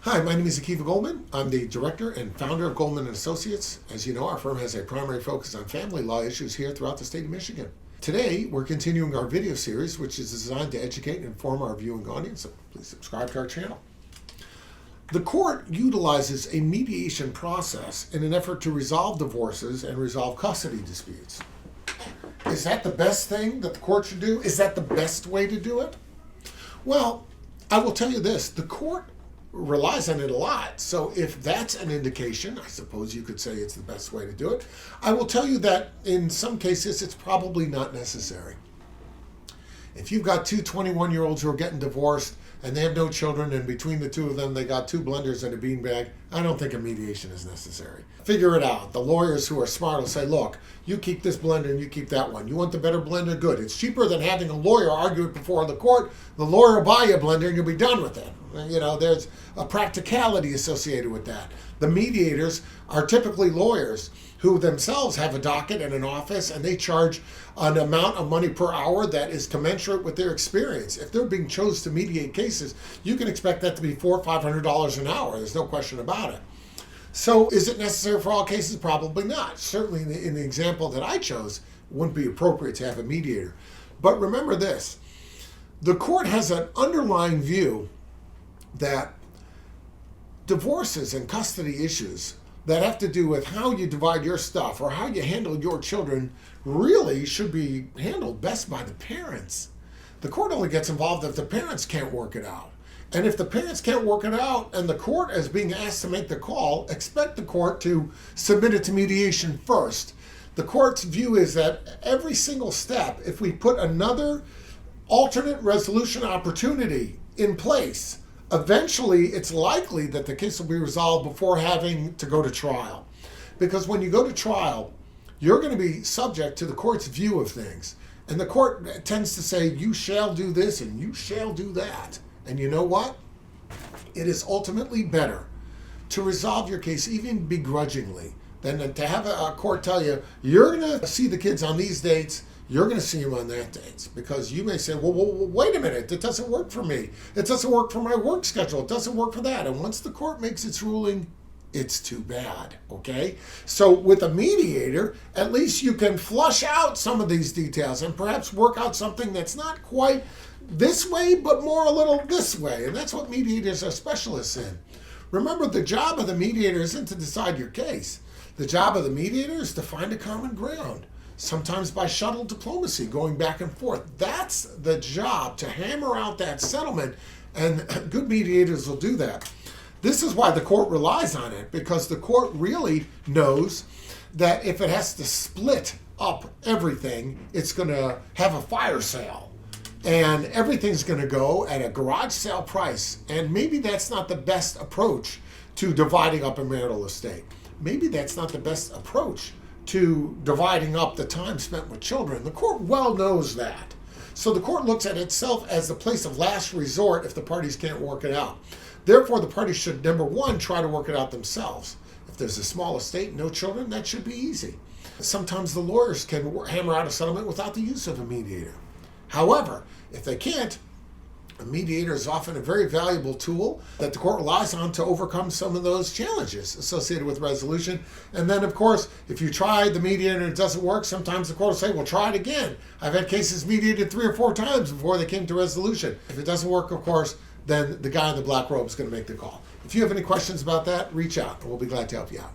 Hi, my name is Akiva Goldman. I'm the director and founder of Goldman & Associates. As you know, our firm has a primary focus on family law issues here throughout the state of Michigan. Today, we're continuing our video series, which is designed to educate and inform our viewing audience, so please subscribe to our channel. The court utilizes a mediation process in an effort to resolve divorces and resolve custody disputes. Is that the best thing that the court should do? Is that the best way to do it? Well, I will tell you this, the court relies on it a lot. So if that's an indication, I suppose you could say it's the best way to do it. I will tell you that in some cases, it's probably not necessary. If you've got two 21-year-olds who are getting divorced and they have no children, and between the two of them, they got two blenders and a beanbag, I don't think a mediation is necessary. Figure it out. The lawyers who are smart will say, look, you keep this blender and you keep that one. You want the better blender? Good. It's cheaper than having a lawyer argue it before the court. The lawyer will buy you a blender and you'll be done with it. You know, there's a practicality associated with that. The mediators are typically lawyers who themselves have a docket and an office, and they charge an amount of money per hour that is commensurate with their experience. If they're being chosen to mediate cases, you can expect that to be $400 or $500 an hour. There's no question about it. So is it necessary for all cases? Probably not. Certainly in the example that I chose, it wouldn't be appropriate to have a mediator. But remember this, the court has an underlying view that divorces and custody issues that have to do with how you divide your stuff or how you handle your children really should be handled best by the parents. The court only gets involved if the parents can't work it out. And if the parents can't work it out and the court is being asked to make the call, expect the court to submit it to mediation first. The court's view is that every single step, if we put another alternate resolution opportunity in place, eventually it's likely that the case will be resolved before having to go to trial. Because when you go to trial, you're going to be subject to the court's view of things. And the court tends to say, you shall do this and you shall do that. And you know what? It is ultimately better to resolve your case even begrudgingly than to have a court tell you, you're going to see the kids on these dates, you're going to see them on that dates. Because you may say, well, wait a minute, it doesn't work for me. It doesn't work for my work schedule. It doesn't work for that. And once the court makes its ruling, it's too bad, okay? So with a mediator, at least you can flush out some of these details and perhaps work out something that's not quite this way, but more a little this way. And that's what mediators are specialists in. Remember, the job of the mediator isn't to decide your case. The job of the mediator is to find a common ground, sometimes by shuttle diplomacy, going back and forth. That's the job, to hammer out that settlement, and good mediators will do that. This is why the court relies on it, because the court really knows that if it has to split up everything, it's going to have a fire sale. And everything's going to go at a garage sale price. And maybe that's not the best approach to dividing up a marital estate. Maybe that's not the best approach to dividing up the time spent with children. The court well knows that. So the court looks at itself as the place of last resort if the parties can't work it out. Therefore, the parties should, number one, try to work it out themselves. If there's a small estate, no children, that should be easy. Sometimes the lawyers can hammer out a settlement without the use of a mediator. However, if they can't, a mediator is often a very valuable tool that the court relies on to overcome some of those challenges associated with resolution. And then, of course, if you try the mediator and it doesn't work, sometimes the court will say, well, try it again. I've had cases mediated 3 or 4 times before they came to resolution. If it doesn't work, of course, then the guy in the black robe is going to make the call. If you have any questions about that, reach out and we'll be glad to help you out.